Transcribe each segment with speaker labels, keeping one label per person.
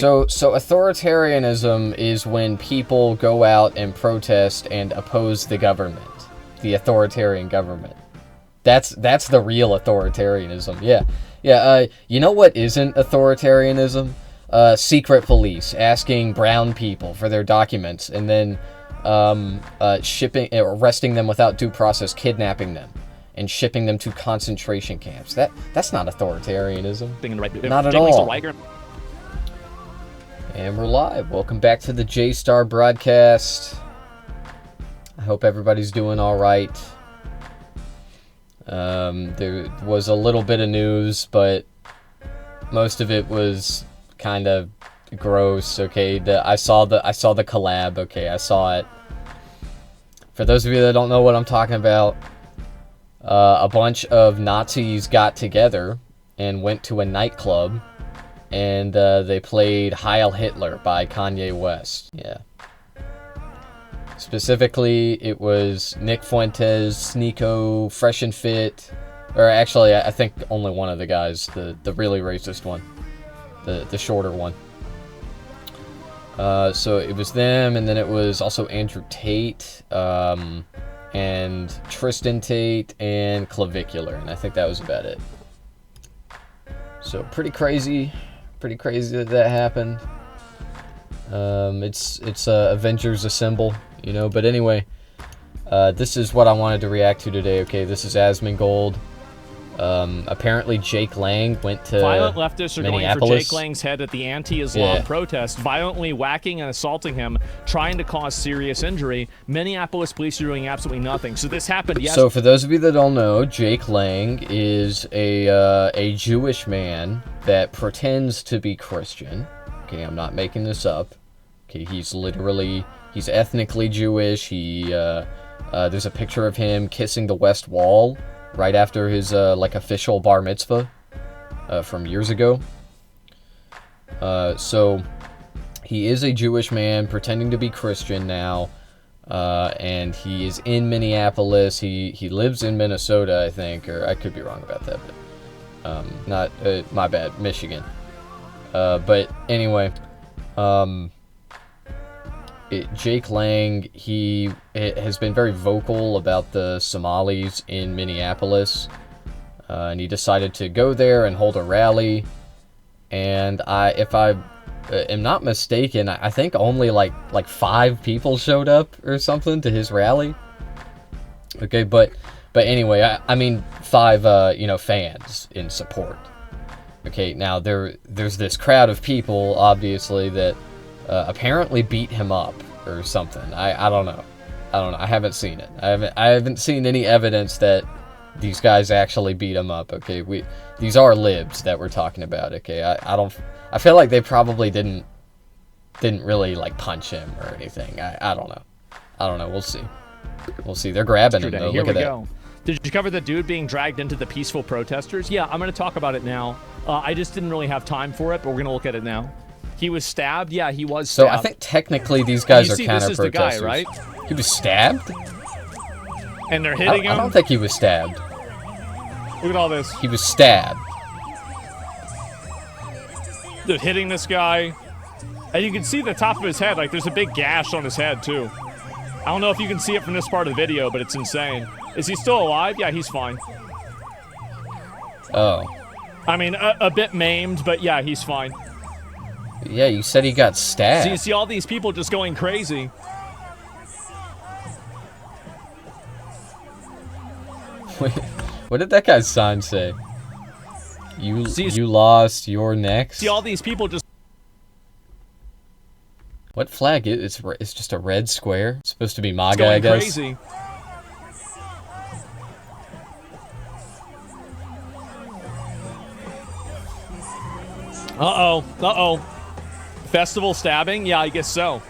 Speaker 1: So authoritarianism is when people go out and protest and oppose the government, the authoritarian government. That's the real authoritarianism. Yeah. You know what isn't authoritarianism? Secret police asking brown people for their documents and then arresting them without due process, kidnapping them, and shipping them to concentration camps. That's not authoritarianism. Not at all. And we're live. Welcome back to the J-Star broadcast. I hope everybody's doing all right. There was a little bit of news, but most of it was kind of gross. Okay, I saw the collab. Okay, I saw it. For those of you that don't know what I'm talking about, a bunch of Nazis got together and went to a nightclub, and they played Heil Hitler by Kanye West. Yeah. Specifically, it was Nick Fuentes, Sneeko, Fresh and Fit, or actually, I think only one of the guys, the really racist one, the shorter one. So it was them, and then it was also Andrew Tate, and Tristan Tate, and Clavicular, and I think that was about it. So pretty crazy that happened. It's Avengers Assemble, you know. But anyway, this is what I wanted to react to today. Okay, this is Asmon Gold. Apparently Jake Lang went to
Speaker 2: Violent leftists are going for Jake
Speaker 1: Minneapolis.
Speaker 2: Lang's head at the anti-Islam protest, violently whacking and assaulting him, trying to cause serious injury. Minneapolis police are doing absolutely nothing. So this happened yesterday.
Speaker 1: So for those of you that don't know, Jake Lang is a Jewish man that pretends to be Christian. Okay, I'm not making this up. Okay, he's ethnically Jewish. There's a picture of him kissing the West Wall right after his official bar mitzvah from years ago. So he is a Jewish man pretending to be Christian now, and he is in Minneapolis. He lives in Minnesota, I think, or I could be wrong about that, but my bad, Michigan. But anyway, Jake Lang, he has been very vocal about the Somalis in Minneapolis, and he decided to go there and hold a rally. And if I am not mistaken, I think only like 5 people showed up or something to his rally. Okay, but anyway, I mean 5 fans in support. Okay, now there's this crowd of people, obviously, that apparently beat him up or something. I don't know. I haven't seen it. I haven't seen any evidence that these guys actually beat him up. Okay, these are libs that we're talking about. Okay, I feel like they probably didn't really like punch him or anything. I don't know. We'll see. They're grabbing him though.
Speaker 2: Here
Speaker 1: Look
Speaker 2: we
Speaker 1: at
Speaker 2: go. Did you cover the dude being dragged into the peaceful protesters? Yeah, I'm going to talk about it now. I just didn't really have time for it, but we're going to look at it now. He was stabbed? Yeah, he was stabbed.
Speaker 1: So I think technically these guys are
Speaker 2: counter-protesters.
Speaker 1: This is the guy,
Speaker 2: right?
Speaker 1: He was stabbed?
Speaker 2: And they're hitting him?
Speaker 1: I don't think he was stabbed.
Speaker 2: Look at all this.
Speaker 1: He was stabbed.
Speaker 2: They're hitting this guy. And you can see the top of his head. Like, there's a big gash on his head, too. I don't know if you can see it from this part of the video, but it's insane. Is he still alive? Yeah, he's fine.
Speaker 1: Oh.
Speaker 2: I mean, a bit maimed, but yeah, he's fine.
Speaker 1: Yeah, you said he got stabbed.
Speaker 2: So you see all these people just going crazy.
Speaker 1: Wait, what did that guy's sign say? You lost, you're next?
Speaker 2: See all these people just...
Speaker 1: What flag is it? It's just a red square. It's supposed to be MAGA,
Speaker 2: going
Speaker 1: I guess.
Speaker 2: Crazy. Uh-oh. Festival stabbing? Yeah, I guess so.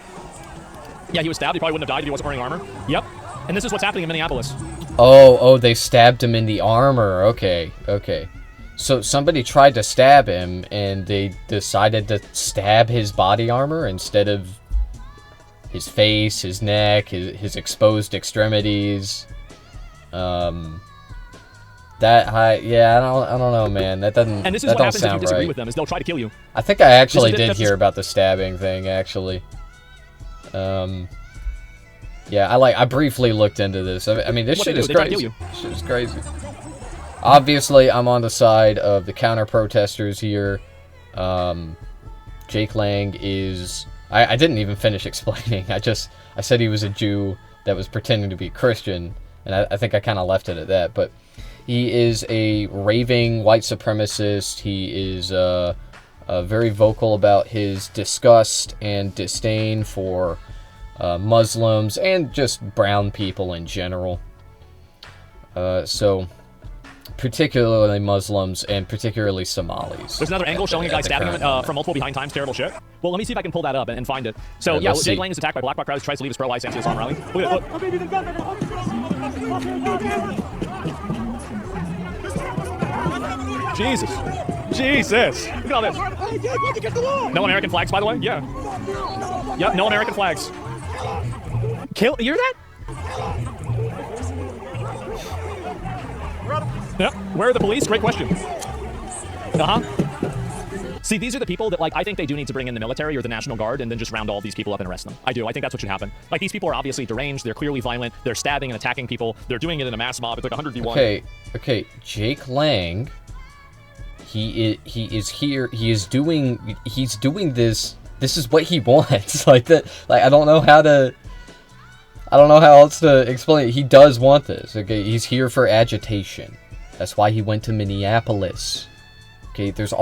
Speaker 2: Yeah, he was stabbed. He probably wouldn't have died if he wasn't wearing armor. Yep. And this is what's happening in Minneapolis.
Speaker 1: Oh, they stabbed him in the armor. Okay. So somebody tried to stab him, and they decided to stab his body armor instead of his face, his neck, his exposed extremities. Yeah, I don't know, man. That doesn't.
Speaker 2: And this is
Speaker 1: that
Speaker 2: what
Speaker 1: don't
Speaker 2: happens if you
Speaker 1: sound
Speaker 2: disagree
Speaker 1: right.
Speaker 2: with them, is they'll try to kill you.
Speaker 1: I think I actually did hear about the stabbing thing, actually. Yeah, I briefly looked into this. I mean, this shit is crazy. This shit is crazy. Obviously, I'm on the side of the counter-protesters here. Jake Lang is... I didn't even finish explaining. I said he was a Jew that was pretending to be Christian, and I think I kind of left it at that. But he is a raving white supremacist. He is very vocal about his disgust and disdain for Muslims and just brown people in general. So, particularly Muslims and particularly Somalis.
Speaker 2: There's another angle showing a guy stabbing him from multiple behind times. Terrible shit. Well, let me see if I can pull that up and find it. So, yeah, Jake Lang is attacked by black crowds, tries to leave his pro-life stance to Islam rally. Look at it. Jesus. Look at all this. No American flags, by the way? Yeah. Yep, no American flags. You hear that? Yep. Where are the police? Great question. See, these are the people that, like, I think they do need to bring in the military or the National Guard and then just round all these people up and arrest them. I do. I think that's what should happen. Like, these people are obviously deranged. They're clearly violent. They're stabbing and attacking people. They're doing it in a mass mob. It's like 100v1.
Speaker 1: Okay. Jake Lang, he is here. He's doing this. This is what he wants. I don't know how else to explain it. He does want this. Okay, he's here for agitation. That's why he went to Minneapolis. Okay, there's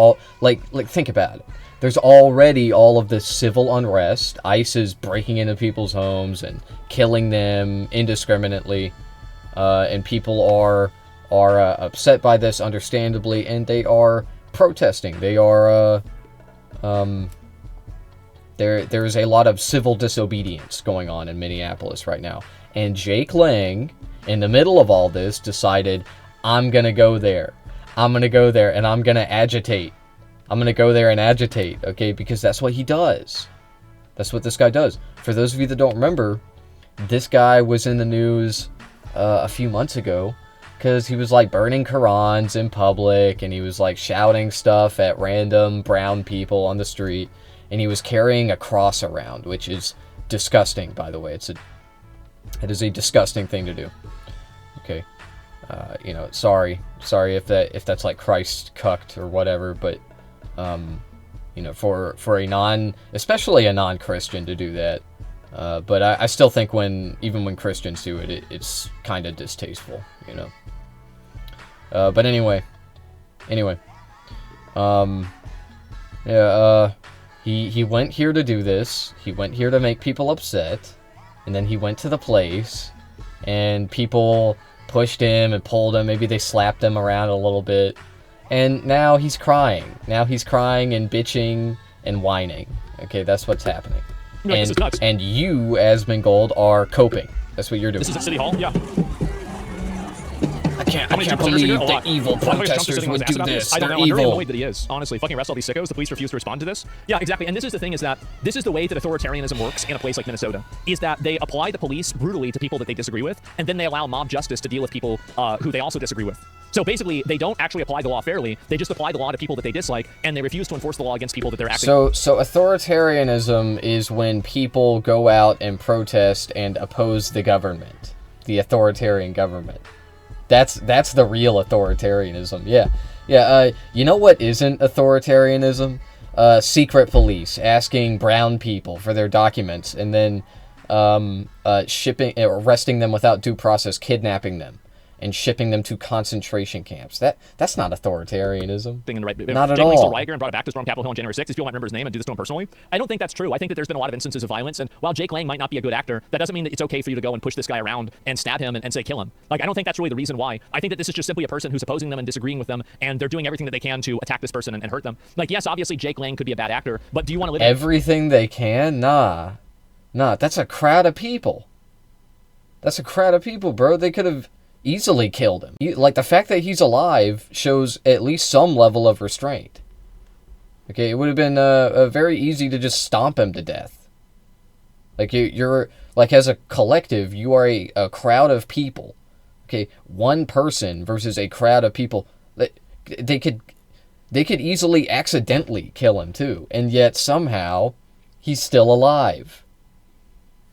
Speaker 1: think about it. There's already all of this civil unrest. ICE is breaking into people's homes and killing them indiscriminately, and people are upset by this, understandably, and they are protesting. They are there is a lot of civil disobedience going on in Minneapolis right now, and Jake Lang, in the middle of all this, decided, I'm gonna go there. I'm gonna go there and I'm gonna agitate. I'm gonna go there and agitate, okay? Because that's what he does. That's what this guy does. For those of you that don't remember, this guy was in the news a few months ago because he was like burning Qurans in public, and he was like shouting stuff at random brown people on the street, and he was carrying a cross around, which is disgusting, by the way. It is a disgusting thing to do. Okay. Sorry if that's like Christ cucked or whatever, but for especially a non-Christian to do that, but I still think even when Christians do it, it's kind of distasteful, but anyway, he went here to do this. He went here to make people upset, and then he went to the place, and people pushed him and pulled him. Maybe they slapped him around a little bit. And now he's crying. Now he's crying and bitching and whining. Okay, that's what's happening. And you, Asmon Gold, are coping. That's what you're doing.
Speaker 2: This is at City Hall? Yeah.
Speaker 1: I can't believe the evil protesters would do this.
Speaker 2: I don't know.
Speaker 1: They're
Speaker 2: I'm very
Speaker 1: evil.
Speaker 2: annoyed that he is. Honestly, fucking arrest all these sickos. The police refuse to respond to this. Yeah, exactly. And this is the thing, is that this is the way that authoritarianism works in a place like Minnesota, is that they apply the police brutally to people that they disagree with, and then they allow mob justice to deal with people who they also disagree with. So basically, they don't actually apply the law fairly. They just apply the law to people that they dislike, and they refuse to enforce the law against people that they're acting.
Speaker 1: So authoritarianism is when people go out and protest and oppose the government, the authoritarian government. That's the real authoritarianism. Yeah. You know what isn't authoritarianism? Secret police asking brown people for their documents and then arresting them without due process, kidnapping them, and shipping them to concentration camps. That's not authoritarianism. Not at all.
Speaker 2: Jake Lang and brought it back to storm Capitol Hill on January 6th. These people might remember his name and do this to him personally. I don't think that's true. I think that there's been a lot of instances of violence, and while Jake Lang might not be a good actor, that doesn't mean that it's okay for you to go and push this guy around and stab him and say kill him. Like, I don't think that's really the reason why. I think that this is just simply a person who's opposing them and disagreeing with them, and they're doing everything that they can to attack this person and hurt them. Like, yes, obviously Jake Lang could be a bad actor, but do you want to live
Speaker 1: everything they can? Nah, that's a crowd of people. That's a crowd of people, bro. They could have easily killed him. Like, the fact that he's alive shows at least some level of restraint. Okay, it would have been very easy to just stomp him to death. Like, you're like, as a collective, you are a crowd of people. Okay, one person versus a crowd of people. They could easily accidentally kill him too, and yet somehow he's still alive.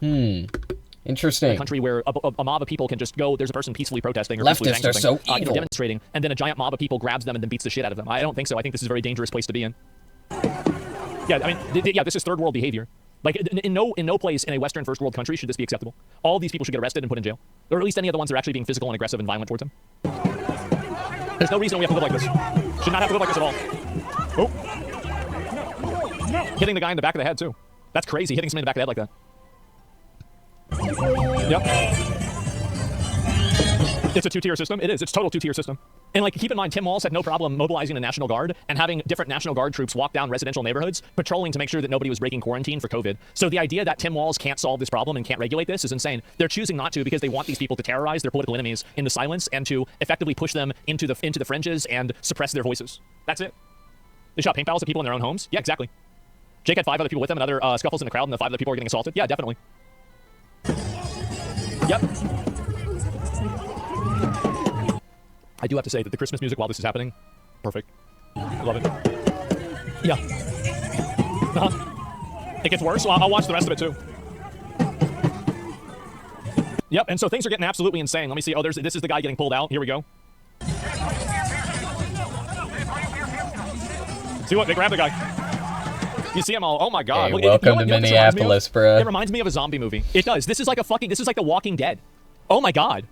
Speaker 1: Interesting.
Speaker 2: A country where a mob of people can just go, there's a person peacefully protesting or
Speaker 1: Leftists are so evil.
Speaker 2: Demonstrating, and then a giant mob of people grabs them and then beats the shit out of them. I don't think so. I think this is a very dangerous place to be in. Yeah, I mean, this is third world behavior. Like, in no place in a Western first world country should this be acceptable. All these people should get arrested and put in jail. Or at least any of the ones that are actually being physical and aggressive and violent towards them. There's no reason we have to live like this. Should not have to live like this at all. Oh. Hitting the guy in the back of the head, too. That's crazy, hitting somebody in the back of the head like that. Yep. It's a two-tier system. It is. It's total two-tier system. And, like, keep in mind, Tim Walz had no problem mobilizing the National Guard and having different National Guard troops walk down residential neighborhoods, patrolling to make sure that nobody was breaking quarantine for COVID. So the idea that Tim Walz can't solve this problem and can't regulate this is insane. They're choosing not to because they want these people to terrorize their political enemies in the silence and to effectively push them into the fringes and suppress their voices. That's it. They shot paintballs at people in their own homes? Yeah, exactly. Jake had 5 other people with him and other scuffles in the crowd, and the 5 other people are getting assaulted? Yeah, definitely. Yep. I do have to say that the Christmas music while this is happening, perfect. I love it. Yeah. It gets worse. Well, I'll watch the rest of it too. Yep. And so things are getting absolutely insane. Let me see. Oh, this is the guy getting pulled out. Here we go. See what? They grabbed the guy. You see them all. Oh my God.
Speaker 1: Hey, welcome to Minneapolis, bro.
Speaker 2: It reminds me of a zombie movie. It does. This is like The Walking Dead. Oh my God.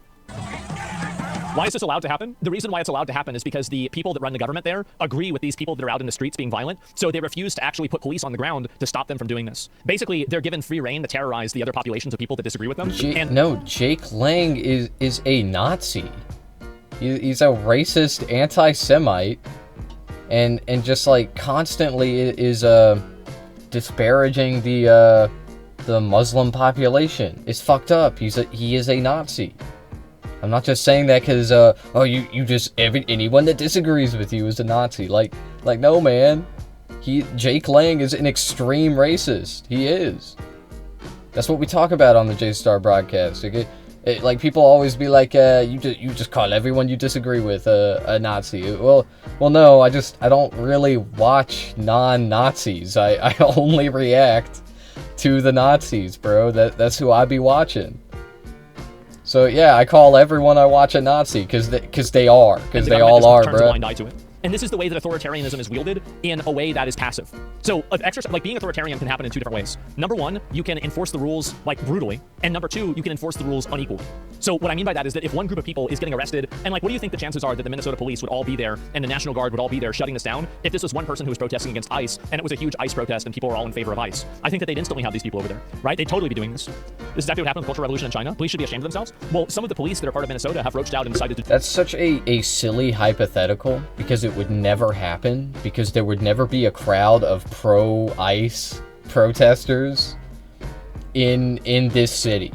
Speaker 2: Why is this allowed to happen? The reason why it's allowed to happen is because the people that run the government there agree with these people that are out in the streets being violent, so they refuse to actually put police on the ground to stop them from doing this. Basically, they're given free reign to terrorize the other populations of people that disagree with them.
Speaker 1: No, Jake Lang is a Nazi. He's a racist anti-Semite, and just like constantly is disparaging the Muslim population. It's fucked up. He is a Nazi. I'm not just saying that because anyone that disagrees with you is a Nazi. Like no, man. Jake Lang is an extreme racist. He is. That's what we talk about on the J-Star broadcast. Like people always be like, you just call everyone you disagree with a Nazi. Well, no. I don't really watch non-Nazis. I only react to the Nazis, bro. That's who I be watching. So yeah, I call everyone I watch a Nazi because they all are, bro.
Speaker 2: And this is the way that authoritarianism is wielded in a way that is passive. So being authoritarian can happen in 2 different ways. Number 1, you can enforce the rules like brutally, and number 2, you can enforce the rules unequally. So what I mean by that is that if one group of people is getting arrested, and like, what do you think the chances are that the Minnesota police would all be there and the National Guard would all be there shutting this down if this was one person who was protesting against ICE and it was a huge ICE protest and people were all in favor of ICE? I think that they'd instantly have these people over there, right? They'd totally be doing this. This is exactly what happened with the Cultural Revolution in China. Police should be ashamed of themselves. Well, some of the police that are part of Minnesota have roached out and decided to...
Speaker 1: That's such a silly hypothetical because it would never happen. Because there would never be a crowd of pro-ICE protesters in this city.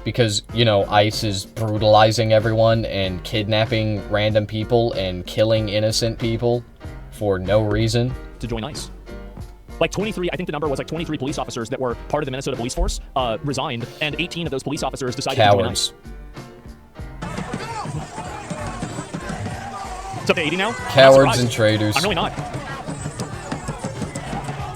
Speaker 1: Because, ICE is brutalizing everyone and kidnapping random people and killing innocent people for no reason.
Speaker 2: To join ICE. Like 23, I think the number was like 23 police officers that were part of the Minnesota police force resigned, and 18 of those police officers decided to join ICE. It's up to 80 now?
Speaker 1: Cowards and traitors.
Speaker 2: I'm really not.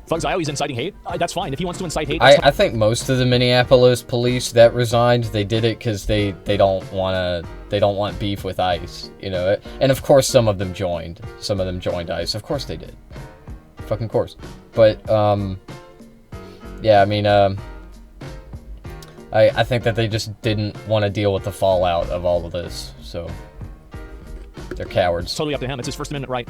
Speaker 2: Fugzio, he's inciting hate. That's fine. If he wants to incite hate,
Speaker 1: I think most of the Minneapolis police that resigned, they did it because they don't want beef with ICE, And of course, some of them joined. Some of them joined ICE. Of course they did. Fucking course. But yeah, I mean, I think that they just didn't want to deal with the fallout of all of this, so. They're cowards.
Speaker 2: Totally up to him. It's his First Amendment right.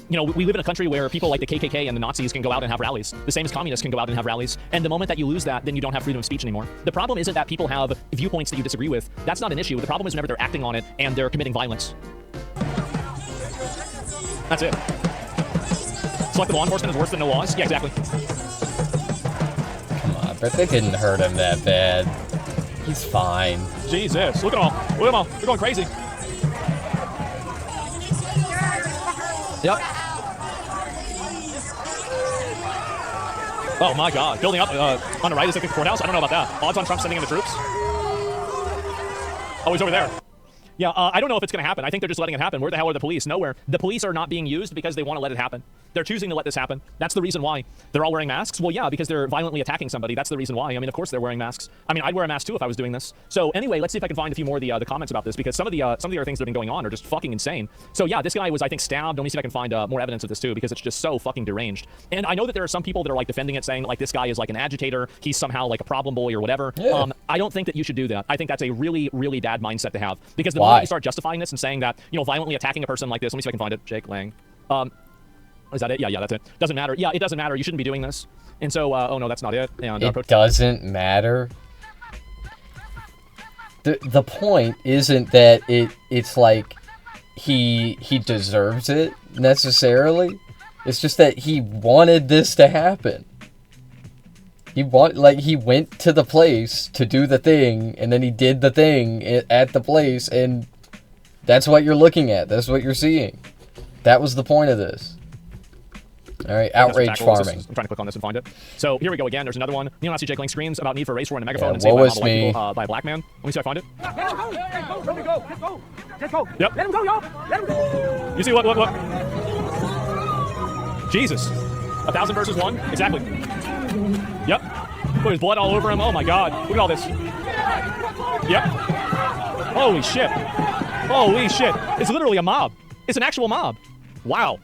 Speaker 2: We live in a country where people like the KKK and the Nazis can go out and have rallies. The same as communists can go out and have rallies. And the moment that you lose that, then you don't have freedom of speech anymore. The problem isn't that people have viewpoints that you disagree with. That's not an issue. The problem is whenever they're acting on it and they're committing violence. That's it. Selective law enforcement is worse than no laws? Yeah, exactly.
Speaker 1: Come on, but they didn't hurt him that bad. He's fine.
Speaker 2: Jesus. Look at them all. Look at them all. They're going crazy. Yep. Oh my God. Building up on the right is like the courthouse. I don't know about that. Odds on Trump sending in the troops. Oh, he's over there. Yeah, I don't know if it's going to happen. I think they're just letting it happen. Where the hell are the police? Nowhere. The police are not being used because they want to let it happen. They're choosing to let this happen. That's the reason why. They're all wearing masks? Well, yeah, because they're violently attacking somebody. That's the reason why. I mean, of course they're wearing masks. I mean, I'd wear a mask too if I was doing this. So anyway, let's see if I can find a few more of the comments about this, because some of the other things that have been going on are just fucking insane. So yeah, this guy was, I think, stabbed. Let me see if I can find more evidence of this too, because it's just so fucking deranged. And I know that there are some people that are like defending it, saying like this guy is like an agitator. He's somehow like a problem boy or whatever.
Speaker 1: Yeah.
Speaker 2: I don't think that you should do that. I think that's a really, really bad mindset to have, because the
Speaker 1: Why?
Speaker 2: moment you start justifying this and saying that, you know, violently attacking a person like this, let me see if I can find it. Jake Lang. Is that it? Yeah, that's it. Doesn't matter. Yeah, it doesn't matter. You shouldn't be doing this. And so, oh no, that's not it. And
Speaker 1: it doesn't matter. The point isn't that it's like he deserves it necessarily. It's just that he wanted this to happen. He went to the place to do the thing, and then he did the thing at the place, and that's what you're looking at. That's what you're seeing. That was the point of this. All right, outrage farming.
Speaker 2: I'm trying to click on this and find it. So here we go again. There's another one. Neo-Nazi Jake Lang screams about need for a race war and a megaphone and saved by a white people by a black man. Let me see if I find it.
Speaker 3: Let him go. Let him go. Let's go. Let's go.
Speaker 2: Yep.
Speaker 3: Let him go, y'all. Let him go.
Speaker 2: You see what? Jesus. 1,000 versus 1? Exactly. Yep. Look, there's blood all over him. Oh my God. Look at all this. Yep. Holy shit. Holy shit. It's literally a mob. It's an actual mob. Wow.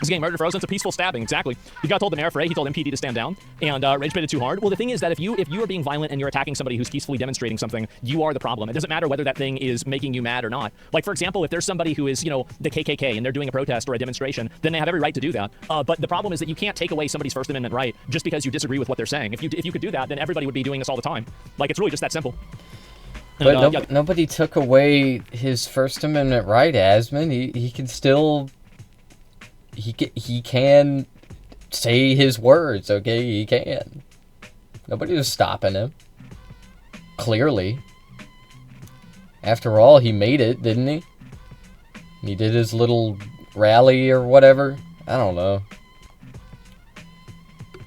Speaker 2: He's getting murdered frozen. It's a peaceful stabbing. Exactly. He got told the mayor fray. He told MPD to stand down, and rage baited too hard. Well, the thing is that if you are being violent and you're attacking somebody who's peacefully demonstrating something, you are the problem. It doesn't matter whether that thing is making you mad or not. Like, for example, if there's somebody who is, you know, the KKK and they're doing a protest or a demonstration, then they have every right to do that. But the problem is that you can't take away somebody's First Amendment right just because you disagree with what they're saying. If you could do that, then everybody would be doing this all the time. Like, it's really just that simple.
Speaker 1: But nobody took away his First Amendment right, Asmon. He can still... He can say his words, okay? He can. Nobody was stopping him. Clearly. After all, he made it, didn't he? He did his little rally or whatever. I don't know.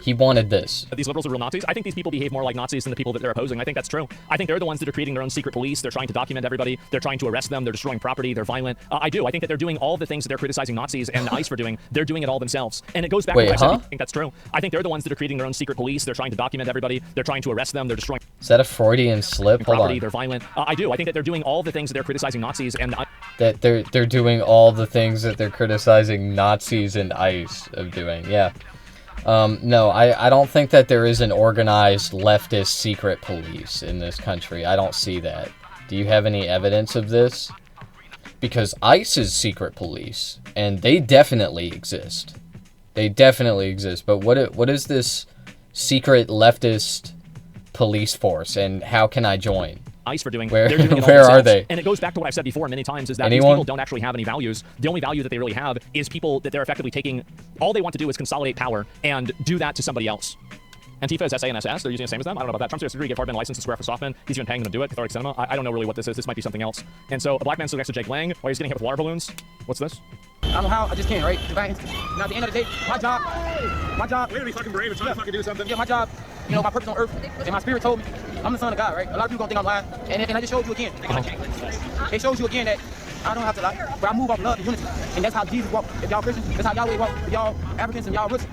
Speaker 1: He wanted this.
Speaker 2: These liberals are real Nazis. I think these people behave more like Nazis than the people that they're opposing. I think that's true. I think they're the ones that are creating their own secret police. They're trying to document everybody. They're trying to arrest them. They're destroying property. They're violent. I do. I think that they're doing all the things that they're criticizing Nazis and ICE for doing. They're doing it all themselves. And it goes back to what I said. I think that's true. I think they're the ones that are creating their own secret police. They're trying to document everybody. They're trying to arrest them. They're destroying...
Speaker 1: Is that a Freudian slip? Hold
Speaker 2: property.
Speaker 1: on.
Speaker 2: They're violent. I do. I think that they're doing all the things that they're criticizing Nazis and...
Speaker 1: That they're doing all the things that they're criticizing Nazis and ICE of doing. Yeah. No, I don't think that there is an organized leftist secret police in this country. I don't see that. Do you have any evidence of this? Because ICE is secret police, and they definitely exist. They definitely exist. But what is this secret leftist police force, and how can I join?
Speaker 2: ICE for doing.
Speaker 1: Where,
Speaker 2: they're doing it all
Speaker 1: where
Speaker 2: themselves.
Speaker 1: are they?
Speaker 2: And it goes back to what I've said before many times, is that
Speaker 1: Anyone?
Speaker 2: these people don't actually have any values. The only value that they really have is people that they're effectively taking. All they want to do is consolidate power and do that to somebody else. Antifa is SA and SS. They're using the same as them. I don't know about that. Trump's degree gave Hardman license to swear for Softman. He's even paying them to do it. Cathartic cinema. I don't know really what this is. This might be something else. And so a black man stood next to Jake Lang while he's getting hit with water balloons. What's this?
Speaker 3: I don't know how. I just can't, right? Now, at the end of the day, my job.
Speaker 4: We're gonna be fucking brave and try to fucking do something.
Speaker 3: Yeah, my job. You know, my purpose on earth, and my spirit told me, I'm the son of God, right? A lot of people gonna think I'm lying, and I just showed you again. It shows you again that I don't have to lie, but I move off love and unity, and that's how Jesus walked. If y'all Christians, that's how Yahweh walked. If y'all Africans and y'all roots,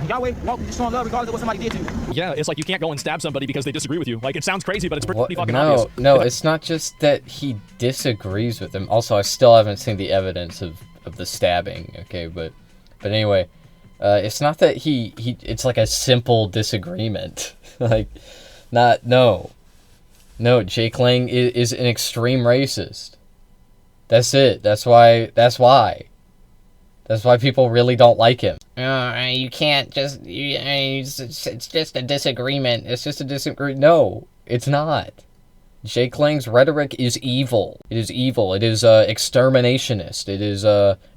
Speaker 3: Yahweh walked just showing love regardless of what somebody did to you.
Speaker 2: Yeah, it's like you can't go and stab somebody because they disagree with you. Like, it sounds crazy, but it's pretty fucking obvious.
Speaker 1: No, it's not just that he disagrees with them. Also, I still haven't seen the evidence of the stabbing, okay? But anyway, it's not that it's like a simple disagreement. Like, no, Jake Lang is an extreme racist. That's it. That's why people really don't like him. You can't just... it's just a disagreement. It's just a disagreement. No, it's not. Jake Lang's rhetoric is evil. It is evil. It is exterminationist. It is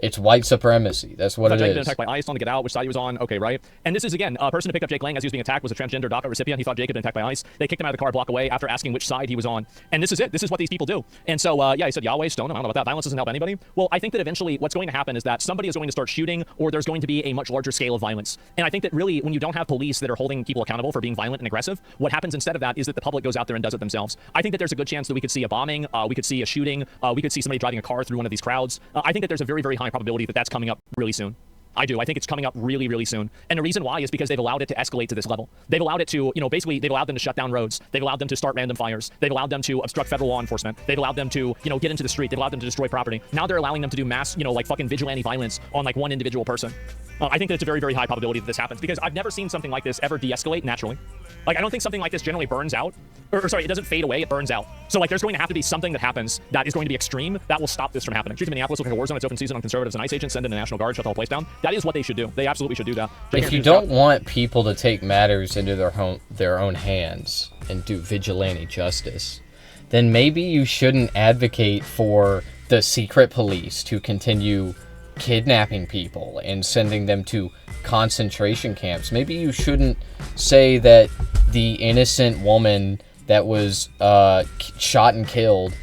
Speaker 1: it's white supremacy. That's what it is.
Speaker 2: Been attacked by ICE, trying to get out, which side he was on. Okay, right. And this is again a person who picked up Jake Lang as he was being attacked was a transgender DACA recipient. He thought Jake had been attacked by ICE. They kicked him out of the car a block away after asking which side he was on. And this is it. This is what these people do. And so yeah, he said Yahweh stone him. I don't know about that. Violence doesn't help anybody. Well, I think that eventually what's going to happen is that somebody is going to start shooting, or there's going to be a much larger scale of violence. And I think that really when you don't have police that are holding people accountable for being violent and aggressive, what happens instead of that is that the public goes out there and does it themselves. I think that that there's a good chance that we could see a bombing, we could see a shooting, we could see somebody driving a car through one of these crowds. I think that there's a very, very high probability that that's coming up really soon. I do. I think it's coming up really, really soon. And the reason why is because they've allowed it to escalate to this level. They've allowed it to, basically they've allowed them to shut down roads. They've allowed them to start random fires. They've allowed them to obstruct federal law enforcement. They've allowed them to, get into the street. They've allowed them to destroy property. Now they're allowing them to do mass, like fucking vigilante violence on like one individual person. I think that it's a very, very high probability that this happens because I've never seen something like this ever de-escalate naturally. Like, I don't think something like this generally burns out. Or sorry, it doesn't fade away, it burns out. So, like, there's going to have to be something that happens that is going to be extreme that will stop this from happening. Streets of Minneapolis looking at a war zone, it's open season on conservatives and ICE agents, send in the National Guard, shut the whole place down. That is what they should do. They absolutely should do that.
Speaker 1: If you don't want people to take matters into their own hands and do vigilante justice, then maybe you shouldn't advocate for the secret police to continue kidnapping people and sending them to concentration camps. Maybe you shouldn't say that the innocent woman that was shot and killed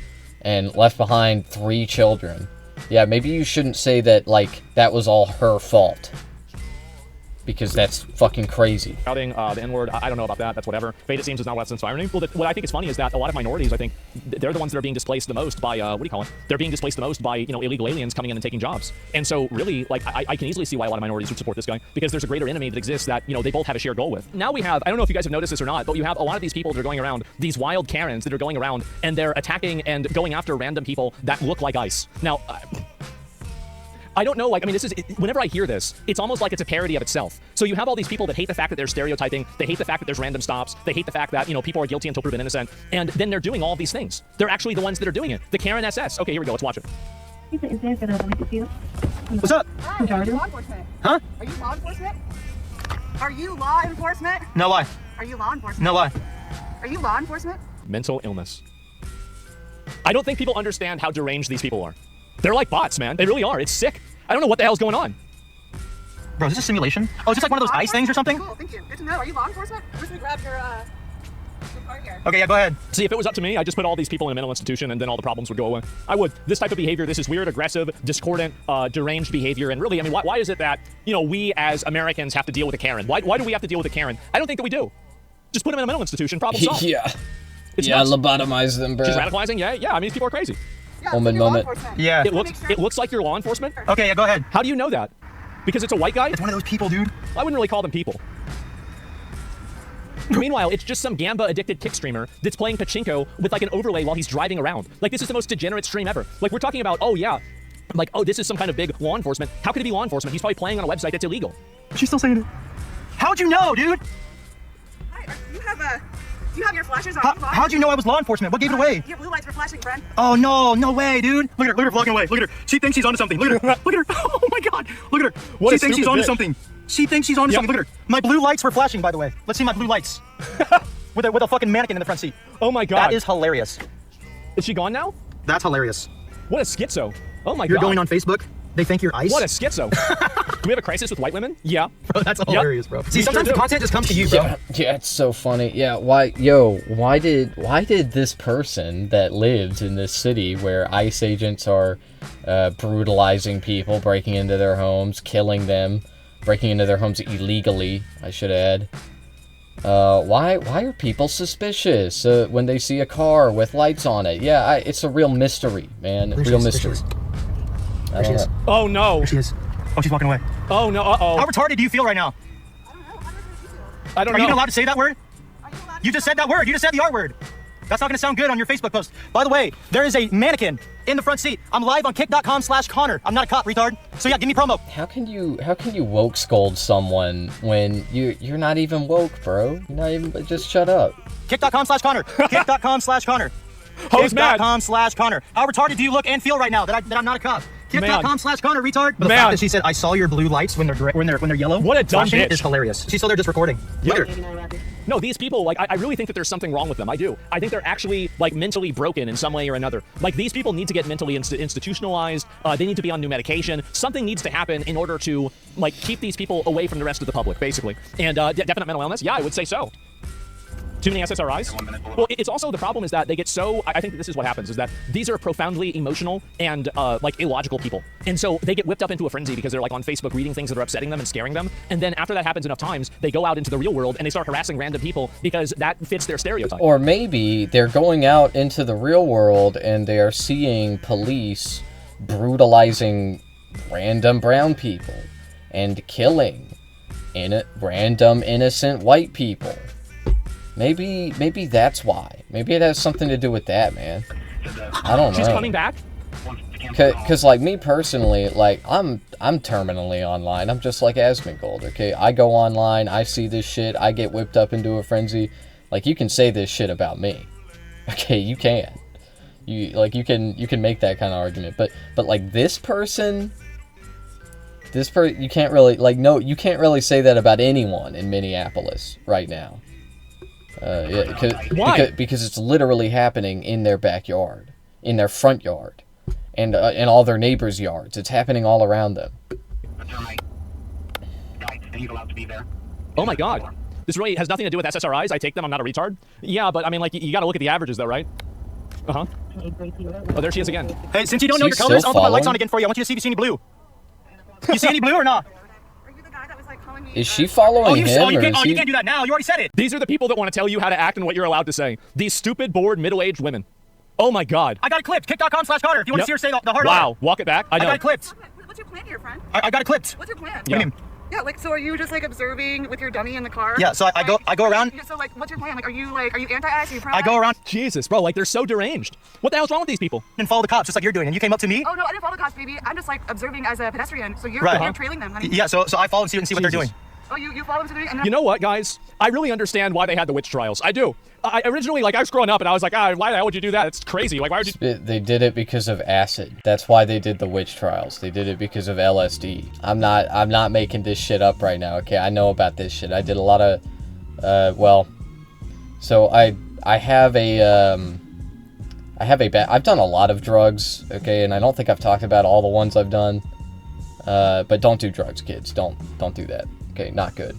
Speaker 1: and left behind 3 children. Yeah, maybe you shouldn't say that, like, that was all her fault. Because that's fucking crazy.
Speaker 2: Shouting the N-word, I don't know about that, that's whatever. Fate, it seems, is not less inspiring. Well, what I think is funny is that a lot of minorities, I think, they're the ones that are being displaced the most by, They're being displaced the most by, illegal aliens coming in and taking jobs. And so, really, like, I can easily see why a lot of minorities would support this guy, because there's a greater enemy that exists that, they both have a shared goal with. Now we have, I don't know if you guys have noticed this or not, but you have a lot of these people that are going around, these wild Karens that are going around, and they're attacking and going after random people that look like ICE. Now, I don't know, whenever I hear this, it's almost like it's a parody of itself. So you have all these people that hate the fact that they're stereotyping, they hate the fact that there's random stops, they hate the fact that, people are guilty until proven innocent, and then they're doing all these things. They're actually the ones that are doing it. The Karen SS. Okay, here we go, let's watch it.
Speaker 3: What's up?
Speaker 5: Hi, are you law enforcement?
Speaker 3: Huh?
Speaker 5: Are you law enforcement? Are you law enforcement?
Speaker 3: No, why?
Speaker 5: Are you law enforcement?
Speaker 3: No, why?
Speaker 5: Are you law enforcement?
Speaker 2: Mental illness. I don't think people understand how deranged these people are. They're like bots, man. They really are. It's sick. I don't know what the hell's going on.
Speaker 3: Bro, is this a simulation? Oh, is this like one of those ice things or something?
Speaker 5: Cool, thank you. Good to know. Are you law enforcement? I'm just gonna grab your card here.
Speaker 3: Okay, yeah, go ahead.
Speaker 2: See, if it was up to me, I'd just put all these people in a mental institution and then all the problems would go away. I would. This type of behavior, this is weird, aggressive, discordant, deranged behavior. And really, why is it that, we as Americans have to deal with a Karen? Why do we have to deal with a Karen? I don't think that we do. Just put them in a mental institution, problem solved.
Speaker 1: Yeah.
Speaker 2: It's
Speaker 1: yeah,
Speaker 2: nuts.
Speaker 1: lobotomize them, bro.
Speaker 2: She's radicalizing? Yeah, these people are crazy.
Speaker 5: Yeah,
Speaker 1: Moment.
Speaker 3: Yeah.
Speaker 2: It looks like you're law enforcement.
Speaker 3: Okay, yeah, go ahead.
Speaker 2: How do you know that? Because it's a white guy?
Speaker 3: It's one of those people, dude.
Speaker 2: I wouldn't really call them people. Meanwhile, it's just some Gamba-addicted kick streamer that's playing pachinko with like an overlay while he's driving around. Like, this is the most degenerate stream ever. Like, we're talking about, this is some kind of big law enforcement. How could it be law enforcement? He's probably playing on a website that's illegal.
Speaker 3: She's still saying it. How'd you know, dude?
Speaker 5: Hi, do you have your flashes on?
Speaker 3: How'd you know I was law enforcement? What gave it away?
Speaker 5: Your blue lights were flashing, friend.
Speaker 3: Oh, no way, dude. Look at her vlogging away. Look at her. She thinks she's onto something. Look at her. Look at her. Oh my God. Look at her. She thinks she's onto something. She thinks she's onto something. Look at her. My blue lights were flashing, by the way. Let's see my blue lights. with a fucking mannequin in the front seat.
Speaker 2: Oh my God.
Speaker 3: That is hilarious.
Speaker 2: Is she gone now?
Speaker 3: That's hilarious.
Speaker 2: What a schizo. Oh my God.
Speaker 3: You're going on Facebook? They think you're ICE?
Speaker 2: What a schizo. Do we have a crisis with white women? Yeah.
Speaker 3: Bro, that's hilarious, bro. See, sometimes the content just comes to you, bro.
Speaker 1: Yeah, it's so funny. Yeah, why did this person that lives in this city where ICE agents are brutalizing people, breaking into their homes, killing them, breaking into their homes illegally, I should add. Why are people suspicious when they see a car with lights on it? Yeah, it's a real mystery, man. Real mystery.
Speaker 3: There she is.
Speaker 2: Oh no.
Speaker 3: There she is. Oh, she's walking away.
Speaker 2: Oh no, uh-oh.
Speaker 3: How retarded do you feel right now?
Speaker 2: I don't know.
Speaker 3: Are you even allowed to say that word? You just said that word. You just said the R word. That's not going to sound good on your Facebook post. By the way, there is a mannequin in the front seat. I'm live on kick.com/Connor. I'm not a cop, retard. So yeah, give me promo.
Speaker 1: How can you woke scold someone when you're not even woke, bro? You're not even, just shut up.
Speaker 3: Kick.com/Connor. Kick.com/Connor. Kick.com/Connor. How retarded do you look and feel right now that I'm not a cop? Kick.com/Connor, retard. But the fact that she said, I saw your blue lights when they're yellow.
Speaker 2: What a dumb bitch.
Speaker 3: Is hilarious. She's still there just recording. Look at her.
Speaker 2: No, these people, like, I really think that there's something wrong with them. I do. I think they're actually, like, mentally broken in some way or another. Like, these people need to get mentally institutionalized. They need to be on new medication. Something needs to happen in order to, like, keep these people away from the rest of the public, basically. And definite mental illness? Yeah, I would say so. Too many SSRIs? Well, it's also, the problem is that they get so, I think this is what happens, is that these are profoundly emotional and like illogical people. And so they get whipped up into a frenzy because they're like on Facebook reading things that are upsetting them and scaring them. And then after that happens enough times, they go out into the real world and they start harassing random people because that fits their stereotype.
Speaker 1: Or maybe they're going out into the real world and they are seeing police brutalizing random brown people and killing random innocent white people. Maybe that's why. Maybe it has something to do with that, man. I don't know.
Speaker 2: She's coming back?
Speaker 1: Cause like me personally, like I'm terminally online. I'm just like Asmon Gold, okay? I go online, I see this shit, I get whipped up into a frenzy. Like you can say this shit about me. Okay, you can. You can make that kind of argument. But like this person you can't really, like, no, you can't really say that about anyone in Minneapolis right now.
Speaker 2: Why?
Speaker 1: Because it's literally happening in their backyard, in their front yard, and in all their neighbors' yards. It's happening all around them.
Speaker 2: Oh my god. This really has nothing to do with SSRIs. I take them. I'm not a retard. Yeah, but I mean, like, you got to look at the averages, though, right? Uh-huh. Oh, there she is again.
Speaker 3: Hey, since you don't know your
Speaker 1: She's
Speaker 3: colors,
Speaker 1: still
Speaker 3: I'll put my lights
Speaker 1: following?
Speaker 3: on again for you. I want you to see if you see any blue. You see any blue or not?
Speaker 5: Are you the guy that was like calling me?
Speaker 1: Is she following him, or is
Speaker 3: you
Speaker 1: he...
Speaker 3: can't do that now. You already said it.
Speaker 2: These are the people that want to tell you how to act and what you're allowed to say. These stupid, bored, middle-aged women. Oh my god.
Speaker 3: I got it clipped. Kick.com/Carter. If you want to see her say the hard
Speaker 2: Wow, walk it back. I know.
Speaker 3: got it clipped.
Speaker 5: What's your plan here, friend?
Speaker 3: I got it clipped.
Speaker 5: What's your plan?
Speaker 3: What do you mean?
Speaker 5: Yeah, like, so are you just like observing with your dummy in the car?
Speaker 3: Yeah, so I go around.
Speaker 5: Yeah, so like, what's your plan? Like, are you anti-ICE? Are you pro-ICE?
Speaker 3: I go around
Speaker 2: Jesus, bro, like, they're so deranged. What the hell's wrong with these people?
Speaker 3: and follow the cops just like you're doing, and you came up to me.
Speaker 5: Oh no, I didn't follow the cops, baby. I'm just like observing as a pedestrian. So you're
Speaker 3: Right.
Speaker 5: you're trailing them, honey.
Speaker 3: Yeah, so I follow and see what they're
Speaker 2: Jesus.
Speaker 3: doing.
Speaker 5: Oh, you follow them to the and then
Speaker 2: You know what, guys? I really understand why they had the witch trials. I do. I originally, like, I was growing up and I was like, why the hell would you do that? It's crazy. Like, why would you...
Speaker 1: They did it because of acid. That's why they did the witch trials. They did it because of LSD. I'm not making this shit up right now, okay? I know about this shit. I did a lot of, so I have I've done a lot of drugs, okay? And I don't think I've talked about all the ones I've done. But don't do drugs, kids. Don't do that. Okay, not good.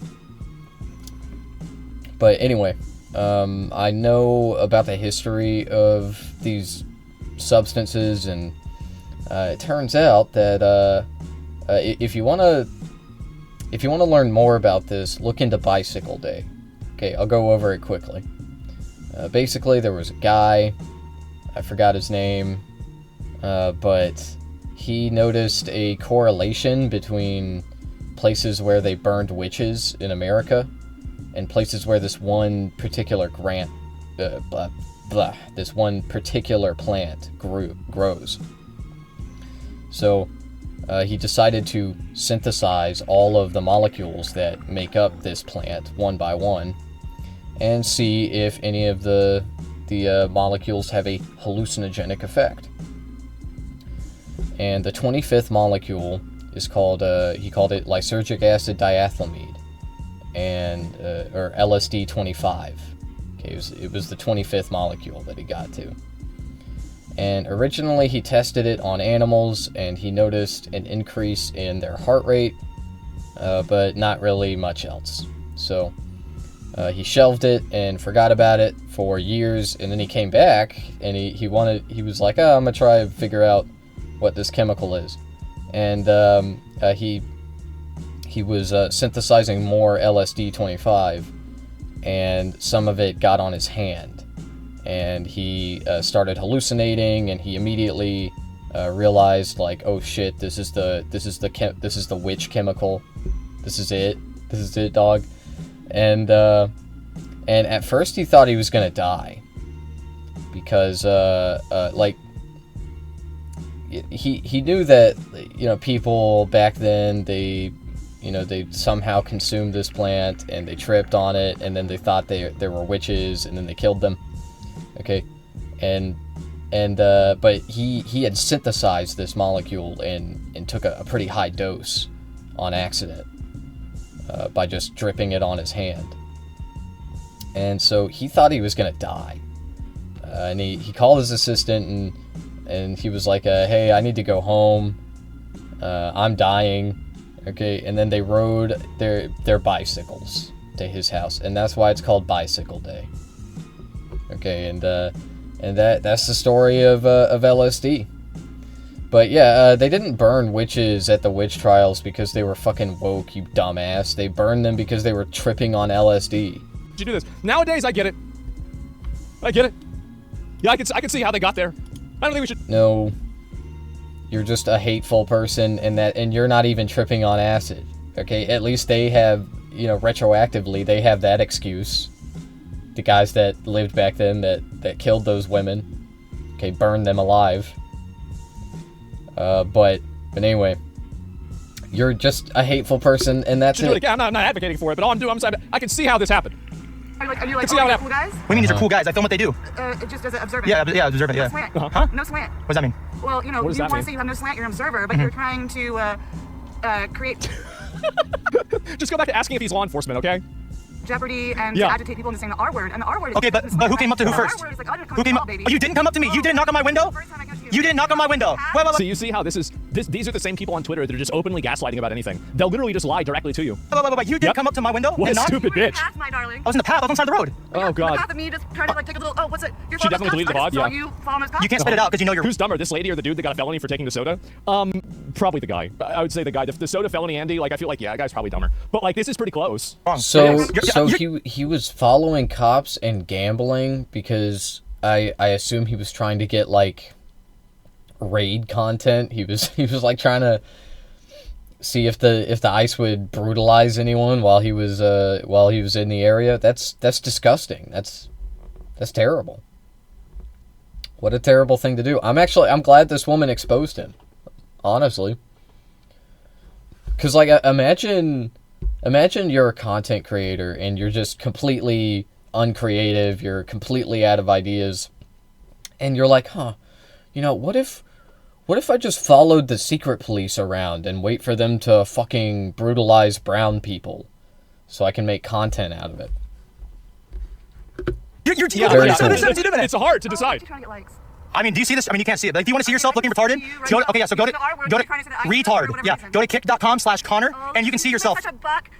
Speaker 1: But anyway, I know about the history of these substances, and it turns out that if you want to learn more about this, look into Bicycle Day. Okay, I'll go over it quickly. Basically, there was a guy, I forgot his name, but he noticed a correlation between places where they burned witches in America and places where this one particular this one particular plant grows. So he decided to synthesize all of the molecules that make up this plant one by one and see if any of the molecules have a hallucinogenic effect. And the 25th molecule is called, he called it lysergic acid diethylamide, and or LSD 25. Okay, it was the 25th molecule that he got to. And originally he tested it on animals, and he noticed an increase in their heart rate, but not really much else. So he shelved it and forgot about it for years, and then he came back, and he was like, I'm gonna try and figure out what this chemical is. And he was synthesizing more LSD 25, and some of it got on his hand, and he started hallucinating, and he immediately realized, like, oh shit, this is the witch chemical. This is it, dog. And at first he thought he was gonna die, because like, he knew that, you know, people back then, they somehow consumed this plant and they tripped on it, and then they thought there were witches, and then they killed them. Okay, but he had synthesized this molecule and took a pretty high dose on accident by just dripping it on his hand. And so he thought he was gonna die, and he called his assistant, and he was like, hey, I need to go home, I'm dying. Okay, and then they rode their bicycles to his house, and that's why it's called Bicycle Day. Okay, and that's the story of LSD. But yeah, they didn't burn witches at the witch trials because they were fucking woke, you dumbass. They burned them because they were tripping on LSD.
Speaker 2: Did you do this? Nowadays, I get it. I get it. Yeah, I can see how they got there. I don't think we should.
Speaker 1: No, you're just a hateful person, and you're not even tripping on acid. Okay, at least they have, you know, retroactively, they have that excuse. The guys that lived back then that killed those women, okay, burned them alive. But anyway, you're just a hateful person, and that's it.
Speaker 2: I'm not advocating for it, but all I'm doing, I can see how this happened.
Speaker 5: Are you
Speaker 2: See how it
Speaker 5: cool guys?
Speaker 3: What do you mean these are cool guys? I film what they do.
Speaker 5: Just as an observant.
Speaker 3: Yeah, observant,
Speaker 5: No
Speaker 3: yeah.
Speaker 5: slant.
Speaker 3: Huh?
Speaker 5: No slant.
Speaker 3: What does that mean?
Speaker 5: Well, you know,
Speaker 2: What does
Speaker 5: you
Speaker 2: that
Speaker 5: want
Speaker 2: mean?
Speaker 5: to say you have no slant, you're an observer, but you're trying to create
Speaker 2: Just go back to asking if he's law enforcement, okay?
Speaker 5: jeopardy and
Speaker 2: Yeah.
Speaker 5: to agitate people into saying the R word, and the R word is...
Speaker 3: Okay, but who came up to who
Speaker 5: The
Speaker 3: first?
Speaker 5: R word is like, I didn't come
Speaker 3: Who
Speaker 5: to
Speaker 3: came
Speaker 5: call,
Speaker 3: up?
Speaker 5: baby.
Speaker 3: Oh, you didn't come up to me. You didn't knock on my window.
Speaker 5: First time I got
Speaker 3: You didn't knock on my window.
Speaker 2: So you see how these are the same people on Twitter that are just openly gaslighting about anything. They'll literally just lie directly to you.
Speaker 3: Wait. You didn't come up to my window
Speaker 2: What a
Speaker 3: and knock?
Speaker 2: stupid
Speaker 5: You were in
Speaker 2: bitch.
Speaker 5: the path, my darling.
Speaker 3: I was in the path. I was on the side of the road.
Speaker 2: Oh
Speaker 5: The
Speaker 2: god.
Speaker 5: path of me just trying to like take a little... Oh, what's it? You're
Speaker 2: She definitely deleted the VOD, yeah.
Speaker 5: You following those cops?
Speaker 3: You can't spit it out because you know you're...
Speaker 2: Who's dumber, this lady or the dude that got a felony for taking the soda? Probably the guy. I would say the guy. The soda felony Andy, like I feel like yeah, that guy's probably dumber. But like this is pretty close.
Speaker 3: wrong.
Speaker 1: So
Speaker 3: You're-
Speaker 1: he was following cops and gambling because I assume he was trying to get like raid content. He was like trying to see if the ICE would brutalize anyone while he was in the area. That's disgusting. That's terrible. What a terrible thing to do. I'm glad this woman exposed him. Honestly. Cuz like imagine you're a content creator and you're just completely uncreative, you're completely out of ideas, and you're like, you know, what if I just followed the secret police around and wait for them to fucking brutalize brown people so I can make content out of it?
Speaker 3: You're
Speaker 1: Very
Speaker 3: you're
Speaker 1: cool.
Speaker 2: It's hard to decide.
Speaker 5: You're trying to get likes.
Speaker 3: I mean, do you see this? I mean, you can't see it. Like, do you want to see yourself looking retarded? So go to retard. Yeah, go to kick.com/Connor, and you can see yourself.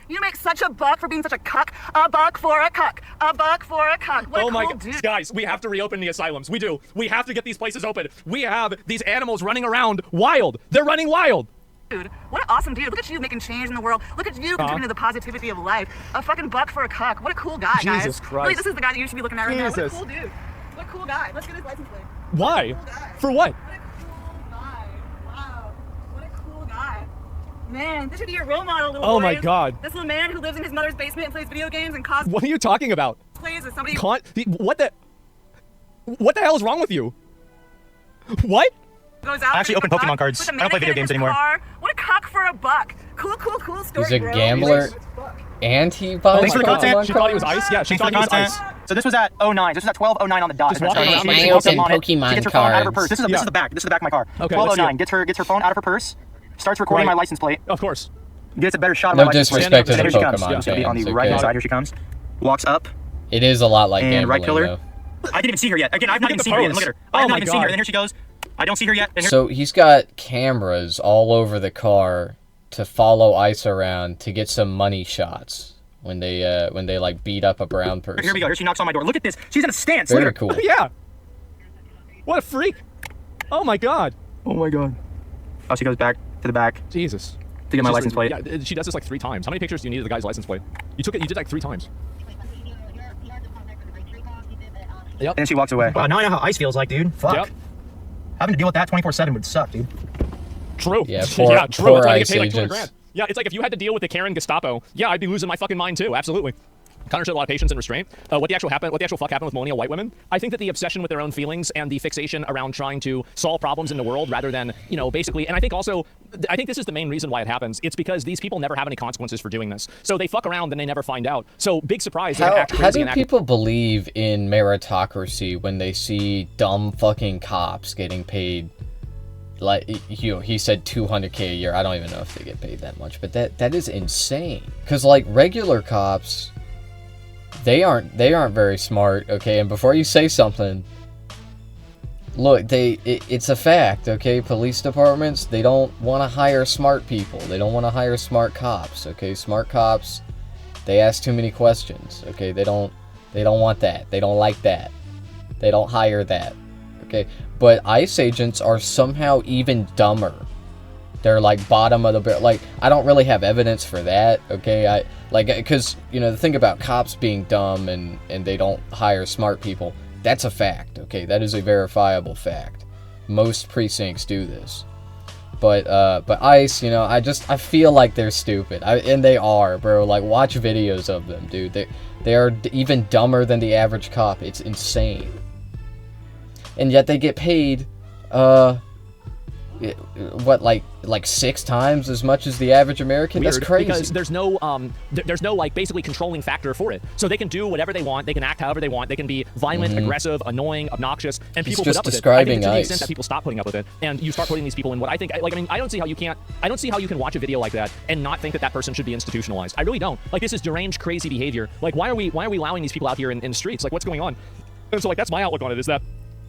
Speaker 5: You make such a buck for being such a cuck. A buck for a cuck. A buck for a cuck. What a
Speaker 2: Oh my
Speaker 5: cool
Speaker 2: god,
Speaker 5: dude.
Speaker 2: guys, we have to reopen the asylums. We do. We have to get these places open. We have these animals running around wild. They're running wild.
Speaker 5: Dude, what an awesome dude. Look at you making change in the world. Look at you contributing to the positivity of life. A fucking buck for a cuck. What a cool guy, guys.
Speaker 2: Jesus Christ.
Speaker 5: Really, this is the guy that you should be looking at right now.
Speaker 2: Jesus.
Speaker 5: What a cool dude. What a cool guy. Let's get his license plate.
Speaker 2: Why? For what?
Speaker 5: What a cool guy. Wow. What a cool guy. Man, this should be your role model, little
Speaker 2: Oh my
Speaker 5: boys.
Speaker 2: God.
Speaker 5: This little man who lives in his mother's basement and plays video games and cosplays
Speaker 2: What are you talking about?
Speaker 5: with somebody
Speaker 2: What the hell is wrong with you? What?
Speaker 5: who goes out.
Speaker 3: I actually open
Speaker 5: with a
Speaker 3: Pokemon
Speaker 5: buck,
Speaker 3: cards.
Speaker 5: with a
Speaker 3: I don't play
Speaker 5: mannequin
Speaker 3: video
Speaker 5: in
Speaker 3: games
Speaker 5: his
Speaker 3: anymore.
Speaker 5: car. What a cock for a buck. Cool story,
Speaker 1: He's a
Speaker 5: bro.
Speaker 1: gambler and he buys
Speaker 3: Thanks for the
Speaker 1: Pokemon
Speaker 3: content.
Speaker 2: She thought he was
Speaker 1: cards?
Speaker 2: ice? Yeah, she
Speaker 3: Thanks for
Speaker 2: thought
Speaker 3: the
Speaker 2: he was
Speaker 3: content.
Speaker 2: ice.
Speaker 3: So this was at 09. This was at 12:09 on the dot.
Speaker 2: Just walking around
Speaker 3: She
Speaker 2: with
Speaker 3: gets
Speaker 2: I
Speaker 3: her
Speaker 1: open
Speaker 3: phone on it.
Speaker 1: Pokemon
Speaker 3: She gets her phone out of her
Speaker 1: cards.
Speaker 3: purse. This is the back. This is the back of my car.
Speaker 2: Okay, let's see
Speaker 3: 12:09.
Speaker 2: it.
Speaker 3: Gets her phone out of her purse. Starts recording
Speaker 2: Right.
Speaker 3: my license plate.
Speaker 2: Of course.
Speaker 3: Gets a better shot of
Speaker 1: No
Speaker 3: my license plate.
Speaker 1: disrespect to
Speaker 3: And
Speaker 1: the
Speaker 3: here she comes.
Speaker 1: Pokemon
Speaker 3: She's gonna be on the
Speaker 1: fans,
Speaker 3: right hand
Speaker 1: okay?
Speaker 3: side. Here she comes. Walks up.
Speaker 1: It is a lot like
Speaker 3: And
Speaker 1: gambling,
Speaker 3: right pillar.
Speaker 1: though.
Speaker 3: I didn't even see her yet. Again, I've not
Speaker 2: Look
Speaker 3: even
Speaker 2: at
Speaker 3: seen her yet.
Speaker 2: the
Speaker 3: Look at her.
Speaker 2: pose.
Speaker 3: I have
Speaker 2: Oh
Speaker 3: not
Speaker 2: my
Speaker 3: even seen her.
Speaker 2: God.
Speaker 3: And then here she goes. I don't see her yet. And here
Speaker 1: So he's got cameras all over the car to follow ICE around to get some money shots when they like beat up a brown person.
Speaker 3: we go. Here she knocks on my door. Look at this. She's in a stance. Look
Speaker 1: Very
Speaker 3: at her.
Speaker 1: cool.
Speaker 2: Yeah. What a freak. Oh my god.
Speaker 3: Oh my god. Oh, she goes back to the back
Speaker 2: Jesus.
Speaker 3: to get my
Speaker 2: She's
Speaker 3: license plate.
Speaker 2: Yeah, she does this like 3 times. How many pictures do you need of the guy's license plate? You did like 3 times. Yep.
Speaker 3: And then she walks away. Wow, now I know how ice feels like, dude. Fuck.
Speaker 2: Yep.
Speaker 3: Having to deal with that 24/7 would suck, dude.
Speaker 2: True.
Speaker 1: Yeah,
Speaker 2: true.
Speaker 1: poor
Speaker 2: That's why they
Speaker 1: ICE
Speaker 2: get paid like 200
Speaker 1: agents.
Speaker 2: grand. Yeah, it's like if you had to deal with the Karen Gestapo, yeah, I'd be losing my fucking mind too. Absolutely. Connor showed a lot of patience and restraint. What the actual fuck happened with millennial white women? I think that the obsession with their own feelings and the fixation around trying to solve problems in the world rather than, you know, basically, and I think this is the main reason why it happens. It's because these people never have any consequences for doing this. So they fuck around and they never find out. So big surprise. They're gonna act
Speaker 1: How
Speaker 2: crazy
Speaker 1: do
Speaker 2: and act
Speaker 1: people believe in meritocracy when they see dumb fucking cops getting paid? Like, you know, he said $200K a year. I don't even know if they get paid that much, but that is insane. Because like regular cops, they aren't very smart, okay? And before you say something, look, it's a fact, okay? Police departments, they don't want to hire smart people. They don't want to hire smart cops, okay? Smart cops, they ask too many questions, okay? They don't want that. They don't like that. They don't hire that. Okay, but ICE agents are somehow even dumber. They're like bottom of the barrel. Like, I don't really have evidence for that. Okay, because you know the thing about cops being dumb and they don't hire smart people. That's a fact. Okay, that is a verifiable fact. Most precincts do this. But ICE, you know, I feel like they're stupid. And they are, bro. Like, watch videos of them, dude. They are even dumber than the average cop. It's insane. And yet they get paid, what, like 6 times as much as the average American?
Speaker 2: Weird,
Speaker 1: that's crazy.
Speaker 2: Because there's no like basically controlling factor for it. So they can do whatever they want. They can act however they want. They can be violent, aggressive, annoying, obnoxious, and people put up with it. I think to the extent that people stop putting up with it, and you start putting these people in what I think, like, I mean, I don't see how you can watch a video like that and not think that that person should be institutionalized. I really don't. Like, this is deranged, crazy behavior. Like, why are we allowing these people out here in the streets? Like, what's going on? And so, like, that's my outlook on it, is that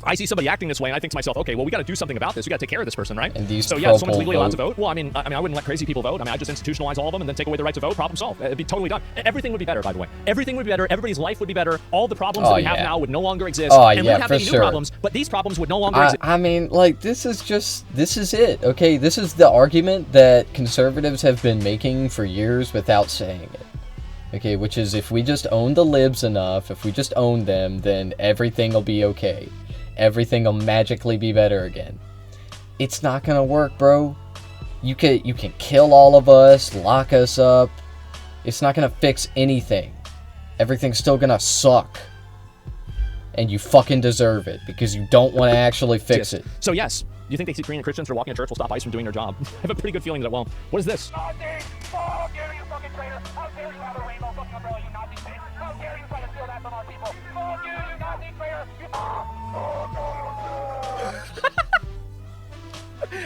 Speaker 2: I see somebody acting this way, and I think to myself, okay, well, we got to do something about this. We got to take care of this person, right?
Speaker 1: And these
Speaker 2: so yeah, someone's legally allowed to vote. Well, I mean, I wouldn't let crazy people vote. I mean, I just institutionalize all of them and then take away the right to vote. Problem solved. It'd be totally done. Everything would be better, by the way. Everything would be better. Everybody's life would be better. All the problems that we have now would no longer exist. And we wouldn't have any new problems, but these problems would no longer exist.
Speaker 1: I mean, like, this is it, okay? This is the argument that conservatives have been making for years without saying it. Okay, which is, if we just own the libs enough, if we just own them, then everything will be okay. Everything will magically be better again. It's not gonna work, bro. You can kill all of us, lock us up. It's not gonna fix anything. Everything's still gonna suck. And you fucking deserve it, because you don't want to actually fix it.
Speaker 2: So yes, you think they see Korean Christians are walking to church will stop ICE from doing their job? I have a pretty good feeling that, well, what is this?
Speaker 6: How dare you fucking traitor! How dare you have a rainbow fucking umbrella, you Nazi bitch! How dare you try to steal that from our people! Fuck you, you Nazi traitor!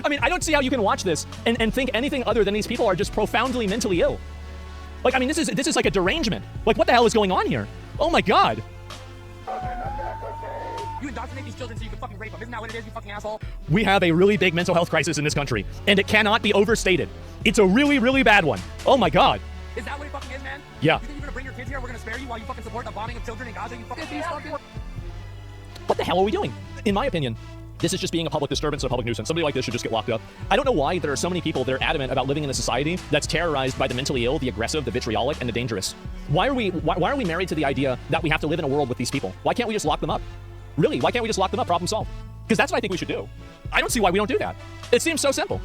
Speaker 2: I mean, I don't see how you can watch this and think anything other than these people are just profoundly mentally ill. Like, I mean, this is like a derangement. Like, what the hell is going on here? Oh my god.
Speaker 3: You indoctrinate these children so you can fucking rape them. Isn't that what it is, you fucking asshole?
Speaker 2: We have a really big mental health crisis in this country, and it cannot be overstated. It's a really, really bad one. Oh my god.
Speaker 3: Is that what it fucking is, man?
Speaker 2: Yeah.
Speaker 3: You think you're gonna bring your kids here and we're gonna spare you while you fucking support the bombing of children in Gaza? You fucking...
Speaker 2: What the hell are we doing? In my opinion, this is just being a public disturbance and a public nuisance. Somebody like this should just get locked up. I don't know why there are so many people that are adamant about living in a society that's terrorized by the mentally ill, the aggressive, the vitriolic, and the dangerous. Why are we married to the idea that we have to live in a world with these people? Why can't we just lock them up? Really, why can't we just lock them up? Problem solved. Because that's what I think we should do. I don't see why we don't do that. It seems so simple.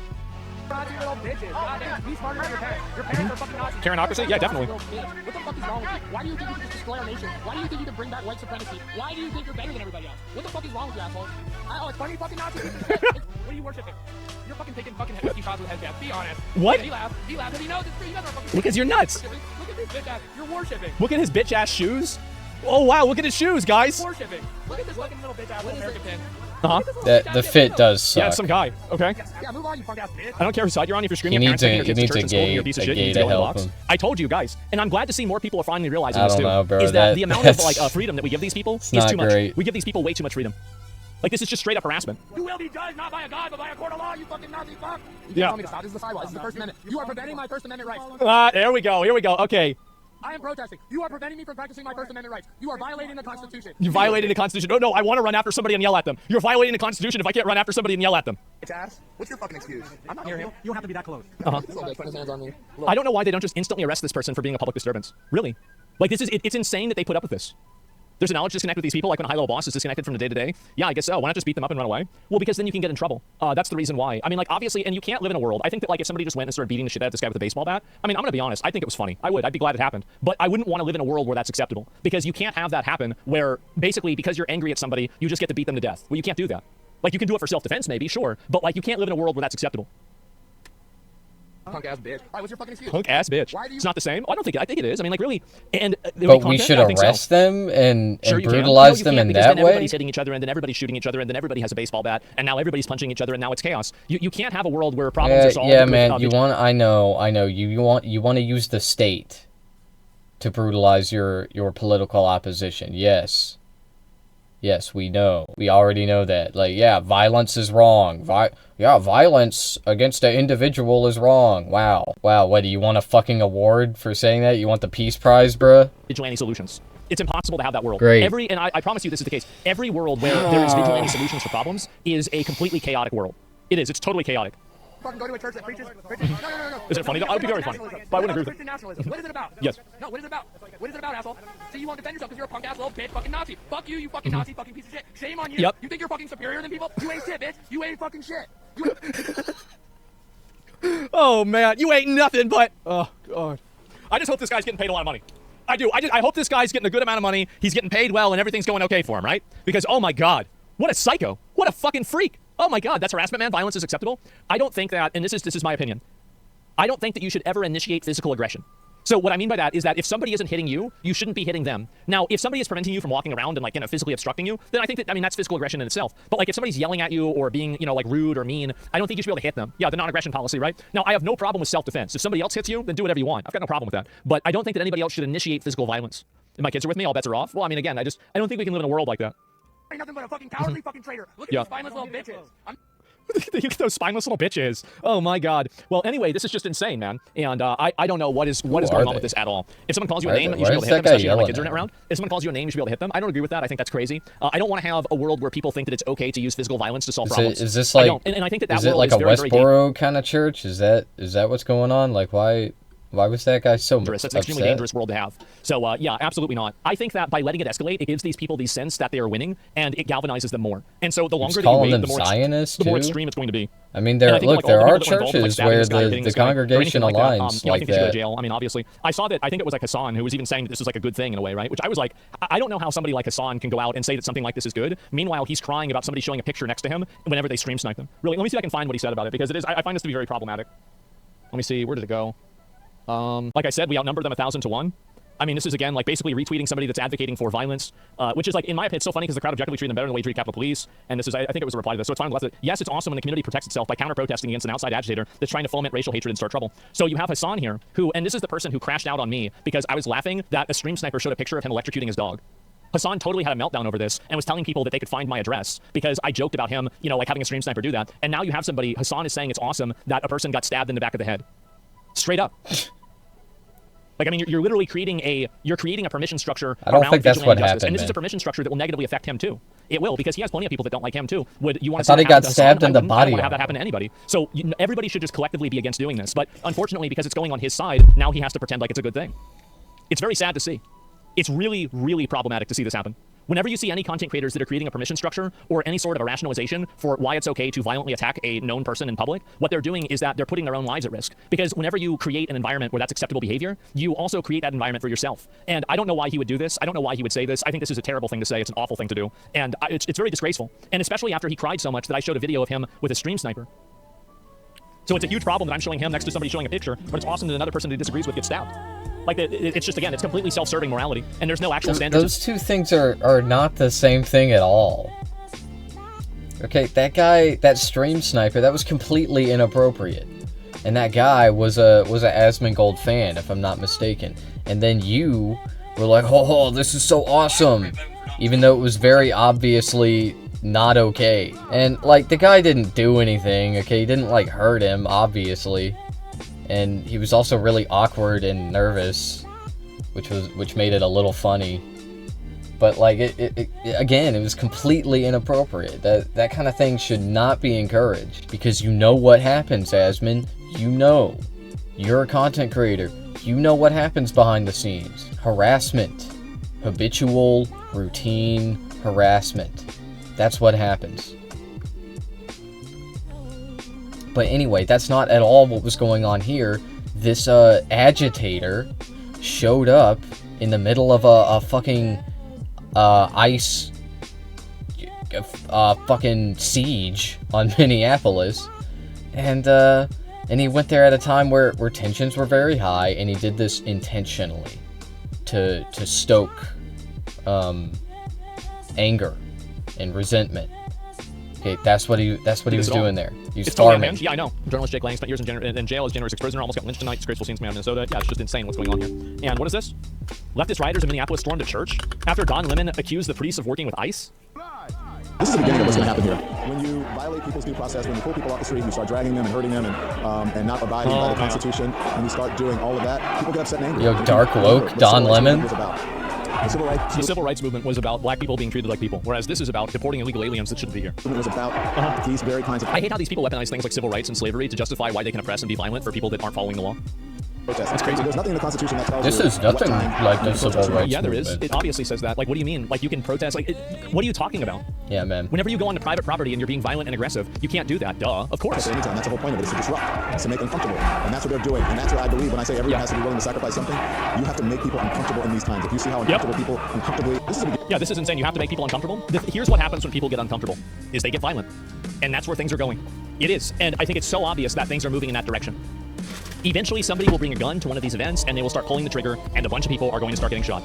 Speaker 3: Nazi little bitches. Goddamn, be smarter than your parents. Your parents are fucking Nazis.
Speaker 2: Karenocracy? Yeah, definitely.
Speaker 3: What the fuck is wrong with you? Why do you think you can just destroy our nation? Why do you think you can bring back white supremacy? Why do you think you're better than everybody else? What the fuck is wrong with you, assholes? Oh, it's funny fucking Nazis. What are you worshiping? You're fucking taking fucking whiskey shots with headbands. Be honest.
Speaker 2: What?
Speaker 3: He laughs because he knows it's true. You guys are fucking...
Speaker 2: Because you're nuts.
Speaker 3: Look at this bitch ass. You're worshiping.
Speaker 2: Look at his bitch ass shoes. Oh wow, look at his shoes, guys.
Speaker 3: Worshiping. Look at this fucking little bitch ass American pin.
Speaker 1: The fit does suck.
Speaker 2: Yeah, it's some guy. Okay.
Speaker 3: Yeah, move on, you punk ass bitch.
Speaker 2: I don't care whose side you're on. If you're screaming
Speaker 1: He
Speaker 2: at parents taking
Speaker 1: needs
Speaker 2: your kids to church and scolding your piece of shit, you need to go in the box. I told you guys, and I'm glad to see more people are finally realizing this too.
Speaker 1: know, bro.
Speaker 2: Is that the amount of like freedom that we give these people is
Speaker 1: not
Speaker 2: too much.
Speaker 1: great.
Speaker 2: We give these people way too much freedom. Like, this is just straight up harassment.
Speaker 3: You will be judged not by a god, but by a court of law, you fucking Nazi fuck. You can't
Speaker 2: Yeah.
Speaker 3: tell me to stop. This is the sidewalk. This is the First Amendment. You are preventing my First Amendment rights.
Speaker 2: There we go. Here we go. Okay.
Speaker 3: I am protesting. You are preventing me from practicing my First Amendment rights. You are violating the Constitution.
Speaker 2: You violated the Constitution. No, I want to run after somebody and yell at them. You're violating the Constitution if I can't run after somebody and yell at them.
Speaker 3: Bitch ass. What's your fucking excuse? I'm not near him. You don't have to be that close. Put his hands on me.
Speaker 2: I don't know why they don't just instantly arrest this person for being a public disturbance. Really. Like, it's insane that they put up with this. There's a knowledge disconnect with these people, like when a high-level boss is disconnected from the day-to-day. Yeah, I guess so. Why not just beat them up and run away? Well, because then you can get in trouble. That's the reason why. I mean, like, obviously, and you can't live in a world. I think that, like, if somebody just went and started beating the shit out of this guy with a baseball bat, I mean, I'm gonna be honest. I think it was funny. I would. I'd be glad it happened. But I wouldn't want to live in a world where that's acceptable. Because you can't have that happen where, basically, because you're angry at somebody, you just get to beat them to death. Well, you can't do that. Like, you can do it for self-defense, maybe, sure. But, like, you can't live in a world where that's acceptable.
Speaker 3: Punk ass bitch. All right, what's your fucking excuse?
Speaker 2: Punk ass bitch.
Speaker 3: Why do you...
Speaker 2: It's not the same. Oh, I think it is. I mean, like, really. And
Speaker 1: but we should arrest them and brutalize them in that
Speaker 2: then
Speaker 1: way.
Speaker 2: Everybody's hitting each other, and then everybody's shooting each other, and then everybody has a baseball bat, and now everybody's punching each other, and now it's chaos. You can't have a world where problems are solved.
Speaker 1: Yeah, man. You want? I know. You want to use the state to brutalize your political opposition. Yes. Yes, we know. We already know that. Like, yeah, violence is wrong. Violence against an individual is wrong. Wow. What, do you want a fucking award for saying that? You want the Peace Prize, bruh?
Speaker 2: Vigilante solutions. It's impossible to have that world.
Speaker 1: Great.
Speaker 2: And I promise you this is the case. Every world where there is vigilante solutions for problems is a completely chaotic world. It is. It's totally chaotic.
Speaker 6: Fucking go to a church that preaches. No.
Speaker 2: Is it funny though? I would be very funny. But I wouldn't agree with it.
Speaker 6: Christian nationalism. What is it about?
Speaker 2: Yes.
Speaker 6: No, what is it about? What is it about, asshole? See, you won't defend yourself because you're a punk ass little bitch, fucking Nazi. Fuck you, you fucking Nazi, fucking piece of shit. Shame on you.
Speaker 2: Yep.
Speaker 6: You think you're fucking superior than people? You ain't shit, bitch. You ain't fucking shit.
Speaker 2: Oh man, you ain't nothing but. Oh god. I just hope this guy's getting paid a lot of money. I do. I hope this guy's getting a good amount of money. He's getting paid well, and everything's going okay for him, right? Because oh my god, what a psycho! What a fucking freak! Oh my god, that's harassment, man. Violence is acceptable. I don't think that, and this is my opinion. I don't think that you should ever initiate physical aggression. So what I mean by that is that if somebody isn't hitting you, you shouldn't be hitting them. Now, if somebody is preventing you from walking around and like, physically obstructing you, then I think that, that's physical aggression in itself. But like if somebody's yelling at you or being, like rude or mean, I don't think you should be able to hit them. Yeah, the non-aggression policy, right? Now, I have no problem with self-defense. If somebody else hits you, then do whatever you want. I've got no problem with that. But I don't think that anybody else should initiate physical violence. If my kids are with me, all bets are off. Well, again, I don't think we can live in a world like that.
Speaker 6: Ain't nothing but a fucking cowardly fucking traitor. Look at
Speaker 2: Yeah.
Speaker 6: these spineless little bitches.
Speaker 2: Those spineless little bitches. Oh my god. Well, anyway, this is just insane, man. And I don't know what is going on with this at all. If someone calls you a name, you should be able to hit them, especially if my kids are around. If someone calls you a name, you should be able to hit them. I don't agree with that. I think that's crazy. I don't want to have a world where people think that it's okay to use physical violence to solve problems.
Speaker 1: Is this like?
Speaker 2: I don't. And I think that
Speaker 1: is it
Speaker 2: world
Speaker 1: like
Speaker 2: is
Speaker 1: a
Speaker 2: very, very
Speaker 1: Westboro kind of church? Is that what's going on? Like why was that guy so
Speaker 2: dangerous. That's an
Speaker 1: upset?
Speaker 2: extremely dangerous world to have. So, yeah, absolutely not. I think that by letting it escalate, it gives these people the sense that they are winning, and it galvanizes them more. And so the longer that you wait, the more extreme it's going to be.
Speaker 1: I mean, there are churches where the congregation aligns
Speaker 2: I
Speaker 1: like
Speaker 2: think they should go to
Speaker 1: that.
Speaker 2: jail. Obviously. I saw that, I think it was like Hassan who was even saying that this was like a good thing in a way, right? Which I was like, I don't know how somebody like Hassan can go out and say that something like this is good. Meanwhile, he's crying about somebody showing a picture next to him whenever they stream snipe them. Really, let me see if I can find what he said about it, because I find this to be very problematic. Let me see, where did it go? Like I said, we outnumber them 1,000 to 1. This is again like basically retweeting somebody that's advocating for violence, which is like, in my opinion, it's so funny because the crowd objectively treated them better than the way you treat Capitol Police. And this is, I think it was a reply to this, so it's fine. Yes, it's awesome when the community protects itself by counter-protesting against an outside agitator that's trying to foment racial hatred and start trouble. So you have Hassan here, who, and this is the person who crashed out on me because I was laughing that a stream sniper showed a picture of him electrocuting his dog. Hassan totally had a meltdown over this and was telling people that they could find my address because I joked about him, like having a stream sniper do that. And now you have somebody, Hassan is saying it's awesome that a person got stabbed in the back of the head. Straight up. Like, you're literally creating a permission structure.
Speaker 1: I don't think that's what happened.
Speaker 2: And this is a permission structure that will negatively affect him too. It will, because he has plenty of people that don't like him too. Would you want to?
Speaker 1: I thought he got stabbed in the body.
Speaker 2: I don't want to have that happen to anybody. So everybody should just collectively be against doing this. But unfortunately, because it's going on his side, now he has to pretend like it's a good thing. It's very sad to see. It's really, really problematic to see this happen. Whenever you see any content creators that are creating a permission structure or any sort of a rationalization for why it's okay to violently attack a known person in public, what they're doing is that they're putting their own lives at risk. Because whenever you create an environment where that's acceptable behavior, you also create that environment for yourself. And I don't know why he would do this. I don't know why he would say this. I think this is a terrible thing to say. It's an awful thing to do. And it's very disgraceful. And especially after he cried so much that I showed a video of him with a stream sniper. So it's a huge problem that I'm showing him next to somebody showing a picture, but it's awesome that another person who disagrees with gets stabbed. Like, it's just, again, it's completely self-serving morality, and there's no actual standards.
Speaker 1: Those two things are not the same thing at all. Okay, that guy, that stream sniper, that was completely inappropriate. And that guy was a Asmon Gold fan, if I'm not mistaken. And then you were like, oh, this is so awesome! Even though it was very obviously not okay. And, like, the guy didn't do anything, okay? He didn't, like, hurt him, obviously. And he was also really awkward and nervous, which made it a little funny. But like again, it was completely inappropriate. That kind of thing should not be encouraged, because you know what happens, Asmon. You know. You're a content creator. You know what happens behind the scenes. Harassment. Habitual, routine harassment. That's what happens. But anyway, that's not at all what was going on here. This agitator showed up in the middle of a fucking ICE fucking siege on Minneapolis, and he went there at a time where tensions were very high, and he did this intentionally to stoke anger and resentment. Okay, that's what he was doing there. He was farming.
Speaker 2: Yeah, I know. Journalist Jake Lang spent years in jail as January 6th prisoner. Almost got lynched tonight. Disgraceful scenes from Minnesota. Yeah, it's just insane what's going on here. And what is this? Leftist rioters in Minneapolis stormed a church after Don Lemon accused the priests of working with ICE.
Speaker 7: This is the beginning of what's going to happen here. When you violate people's due process, when you pull people off the street, you start dragging them and hurting them and not abiding by the Constitution, and you start doing all of that, people get upset and angry.
Speaker 1: Yo, dark woke Don Lemon.
Speaker 7: The
Speaker 2: civil rights movement was about black people being treated like people, whereas this is about deporting illegal aliens that shouldn't be here.
Speaker 7: movement was about these very kinds of
Speaker 2: I hate how these people weaponize things like civil rights and slavery to justify why they can oppress and be violent for people that aren't following the law.
Speaker 7: protests.
Speaker 2: That's crazy.
Speaker 7: There's nothing in the Constitution that tells
Speaker 1: This
Speaker 7: you
Speaker 1: is nothing
Speaker 7: what time
Speaker 1: like
Speaker 7: you
Speaker 1: the
Speaker 7: can
Speaker 1: civil
Speaker 7: protest.
Speaker 1: rights
Speaker 2: Yeah, there is.
Speaker 1: movement.
Speaker 2: It obviously says that. Like, what do you mean? Like, you can protest. Like, what are you talking about?
Speaker 1: Yeah, man.
Speaker 2: Whenever you go onto private property and you're being violent and aggressive, you can't do that. Duh. Of course.
Speaker 7: Anytime. That's the whole point of it, is to disrupt. It's to make uncomfortable. And that's what they're doing. And that's what I believe when I say everyone has to be willing to sacrifice something. You have to make people uncomfortable in these times. If you see how uncomfortable people uncomfortably... This is a
Speaker 2: Yeah, this is insane. You have to make people uncomfortable. Here's what happens when people get uncomfortable, is they get violent. And that's where things are going. It is. And I think it's so obvious that things are moving in that direction. Eventually, somebody will bring a gun to one of these events, and they will start pulling the trigger, and a bunch of people are going to start getting shot.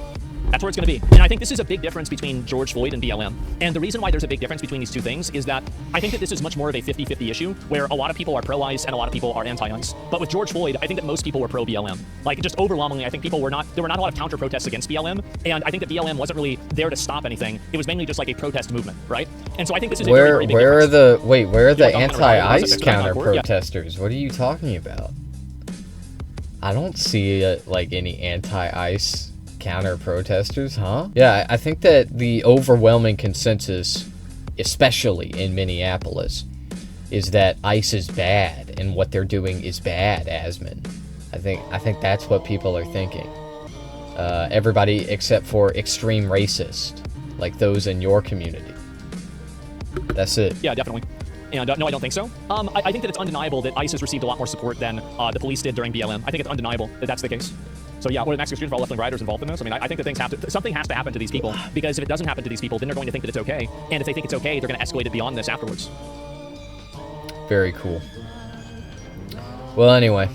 Speaker 2: That's where it's going to be. And I think this is a big difference between George Floyd and BLM. And the reason why there's a big difference between these two things is that I think that this is much more of a 50-50 issue, where a lot of people are pro-ICE and a lot of people are anti-ICE. But with George Floyd, I think that most people were pro-BLM. Like, just overwhelmingly, I think there were not a lot of counter-protests against BLM, and I think that BLM wasn't really there to stop anything. It was mainly just like a protest movement, right? And so I think this is a very, very big
Speaker 1: where are
Speaker 2: difference.
Speaker 1: where are the
Speaker 2: You're talking about
Speaker 1: anti-ICE
Speaker 2: riot,
Speaker 1: counter-protesters? What are you talking about? I don't see like any anti-ICE counter-protesters, huh? Yeah, I think that the overwhelming consensus, especially in Minneapolis, is that ICE is bad and what they're doing is bad, Asmon. I think that's what people are thinking. Everybody except for extreme racist, like those in your community. That's it.
Speaker 2: Yeah, definitely. And no, I don't think so. I think that it's undeniable that ICE has received a lot more support than the police did during BLM. I think it's undeniable that that's the case. So yeah, what are the next exclusion for all left-wing rioters involved in this? I mean, I think that something has to happen to these people, because if it doesn't happen to these people, then they're going to think that it's okay. And if they think it's okay, they're going to escalate it beyond this afterwards.
Speaker 1: Very cool. Well, anyway,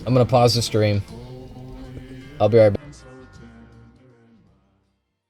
Speaker 1: I'm gonna pause the stream. I'll be right back.